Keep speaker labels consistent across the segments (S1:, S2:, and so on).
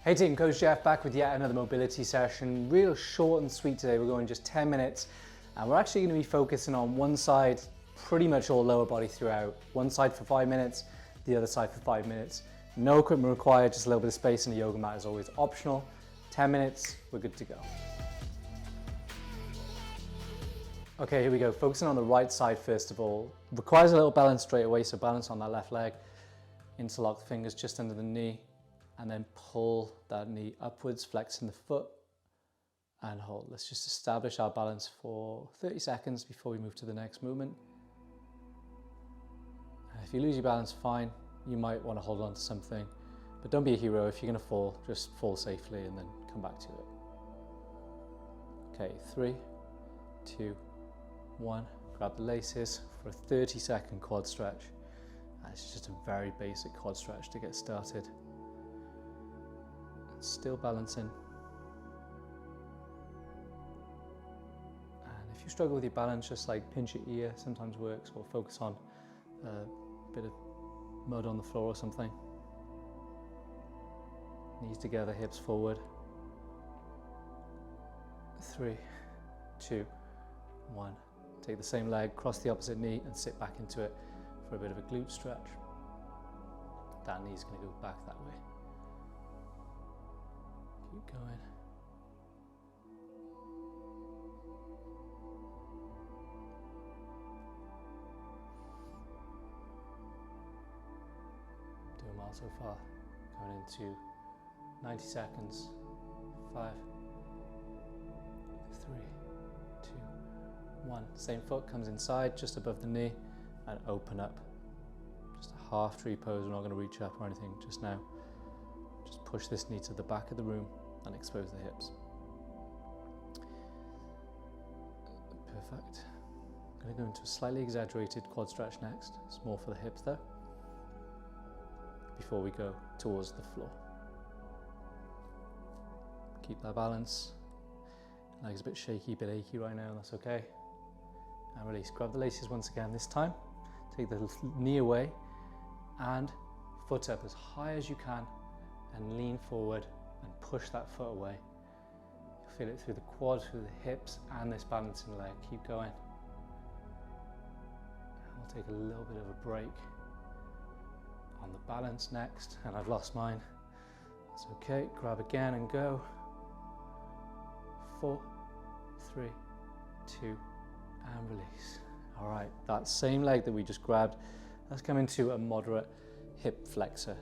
S1: Hey team, Coach Jeff back with yet another mobility session. Real short and sweet today. We're going just 10 minutes and we're actually going to be focusing on one side, pretty much all lower body throughout. One side for 5 minutes, the other side for 5 minutes. No equipment required, just a little bit of space, and a yoga mat is always optional. 10 minutes, we're good to go. Okay, here we go. Focusing on the right side first of all. Requires a little balance straight away, so balance on that left leg. Interlock the fingers just under the knee and then pull that knee upwards, flexing the foot and hold. Let's just establish our balance for 30 seconds before we move to the next movement. If you lose your balance, fine. You might want to hold on to something, but don't be a hero. If you're going to fall, just fall safely and then come back to it. Okay, 3, 2, 1. Grab the laces for a 30-second quad stretch. It's just a very basic quad stretch to get started. Still balancing. And if you struggle with your balance, just like pinch your ear sometimes works, or focus on a bit of mud on the floor or something. Knees together, hips forward. 3, 2, 1. Take the same leg, cross the opposite knee and sit back into it for a bit of a glute stretch. That knee's going to go back that way. Keep going. Doing well so far. Going into 90 seconds. 5, 3, 2, 1. Same foot comes inside, just above the knee, and open up. Just a half tree pose. We're not going to reach up or anything just now. Just push this knee to the back of the room and expose the hips. Perfect. I'm going to go into a slightly exaggerated quad stretch next. It's more for the hips though, before we go towards the floor. Keep that balance. Leg's a bit shaky, a bit achy right now, that's okay. And release. Grab the laces once again. This time, take the knee away and foot up as high as you can and lean forward and push that foot away. You'll feel it through the quad, through the hips and this balancing leg. Keep going. We'll take a little bit of a break on the balance next, and I've lost mine. That's okay. Grab again and go. 4, 3, 2, and release. All right, that same leg that we just grabbed, let's come into a moderate hip flexor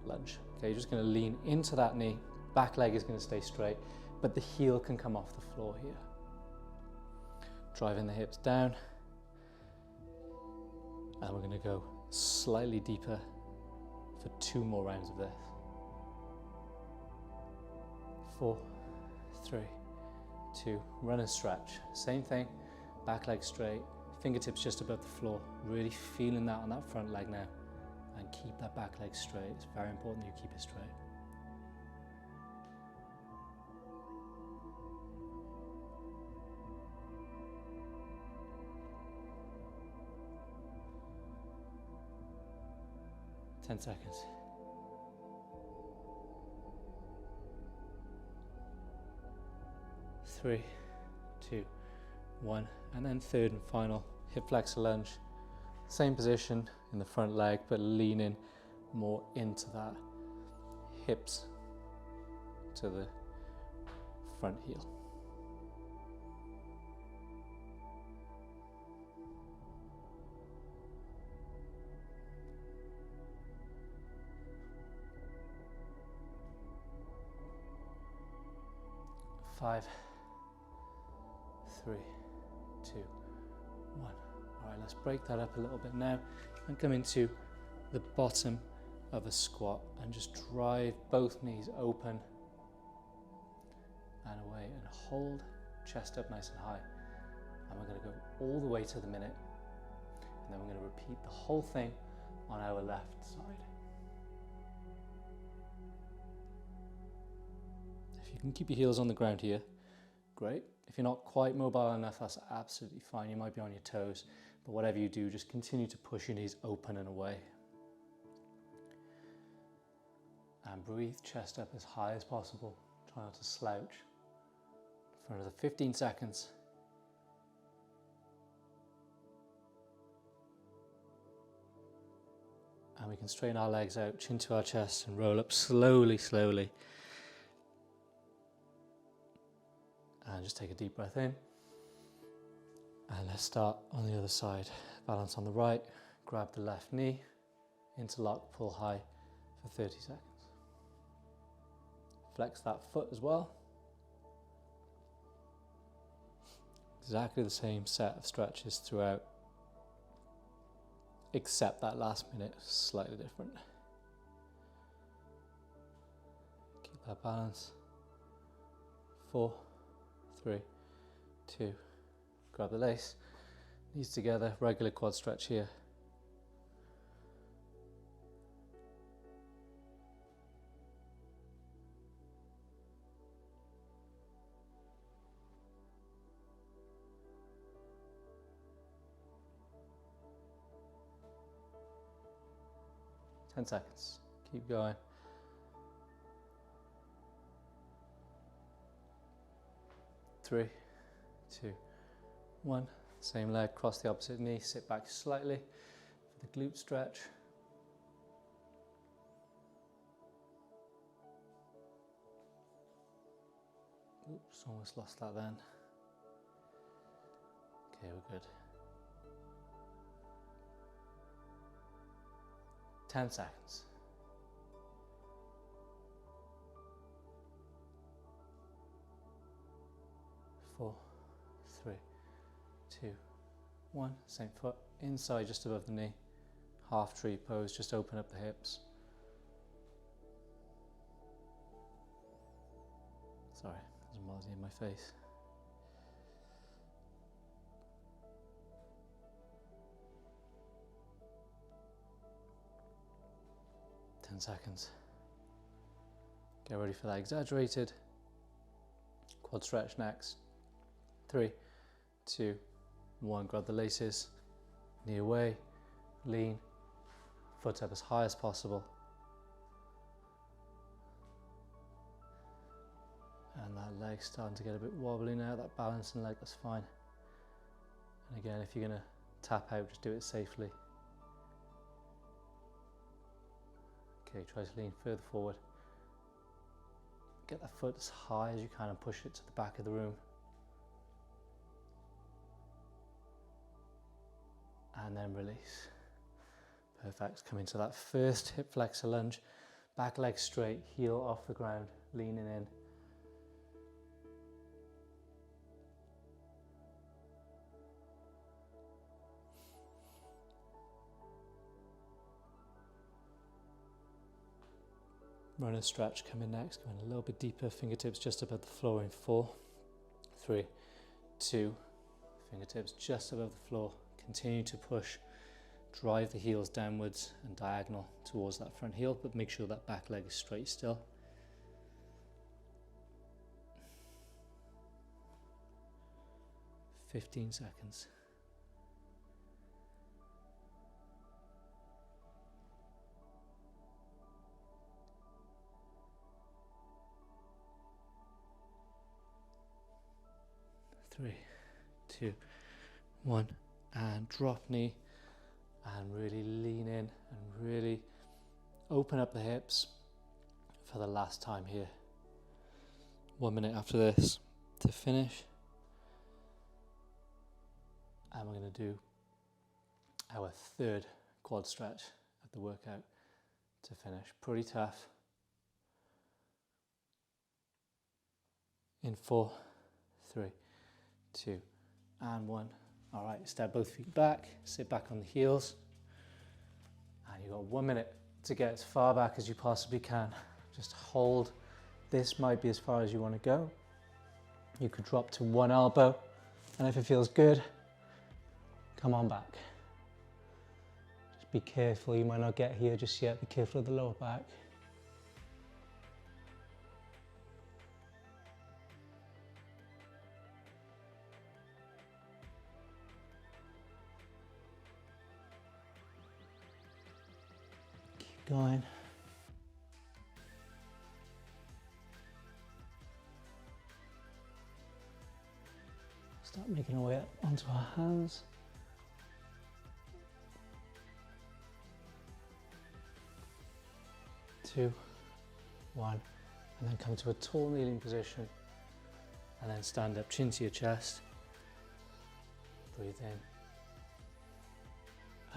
S1: lunge. Okay, you're just going to lean into that knee, back leg is going to stay straight, but the heel can come off the floor here. Driving the hips down, and we're going to go slightly deeper for 2 more rounds of this. 4, 3, 2, run and stretch. Same thing, back leg straight, fingertips just above the floor, really feeling that on that front leg now. And keep that back leg straight. It's very important that you keep it straight. Ten seconds. 3, 2, 1, and then third and final hip flexor lunge. Same position in the front leg, but leaning more into that hips to the front heel. Five, 3, 2, 1. All right, let's break that up a little bit now and come into the bottom of a squat and just drive both knees open and away and hold chest up nice and high. And we're going to go all the way to the minute, and then we're going to repeat the whole thing on our left side. If you can keep your heels on the ground here, great. If you're not quite mobile enough, that's absolutely fine. You might be on your toes, but whatever you do, just continue to push your knees open and away. And breathe, chest up as high as possible. Try not to slouch. For another 15 seconds. And we can straighten our legs out, chin to our chest, and roll up slowly, slowly. And just take a deep breath in. And let's start on the other side. Balance on the right, grab the left knee, interlock, pull high for 30 seconds. Flex that foot as well. Exactly the same set of stretches throughout, except that last minute is slightly different. Keep that balance. 4, 3, 2, grab the lace, knees together, regular quad stretch here. Ten seconds. Keep going. 3, 2, 1. Same leg, cross the opposite knee, sit back slightly for the glute stretch. Oops, almost lost that then. Okay, we're good. 10 seconds. 4, 3, 2, 1. Same foot inside just above the knee. Half tree pose, just open up the hips. Sorry, there's a mozzie in my face. Seconds. Get ready for that exaggerated quad stretch next. 3, 2, 1. Grab the laces, knee away, lean, foot up as high as possible. And that leg's starting to get a bit wobbly now, that balancing leg, that's fine. And again, if you're going to tap out, just do it safely. Okay, try to lean further forward. Get that foot as high as you can and push it to the back of the room. And then release. Perfect. Come into that first hip flexor lunge. Back leg straight, heel off the ground, leaning in. Runner stretch coming next, going a little bit deeper, fingertips just above the floor in 4, 3, 2, fingertips just above the floor. Continue to push, drive the heels downwards and diagonal towards that front heel, but make sure that back leg is straight still. "15 seconds. 3, 2, 1, and drop knee and really lean in and really open up the hips for the last time here. 1 minute after this to finish, and we're going to do our third quad stretch of the workout to finish. Pretty tough. In 4, 3, 2, and 1. All right, step both feet back, sit back on the heels, and you've got 1 minute to get as far back as you possibly can. Just hold. This might be as far as you want to go. You could drop to one elbow, and if it feels good, come on back. Just be careful, you might not get here just yet. Be careful of the lower back. Going. Start making our way up onto our hands. Two, one, and then come to a tall kneeling position, and then stand up, chin to your chest. Breathe in,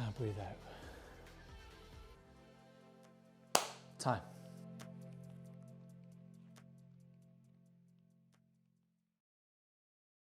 S1: and breathe out. Time.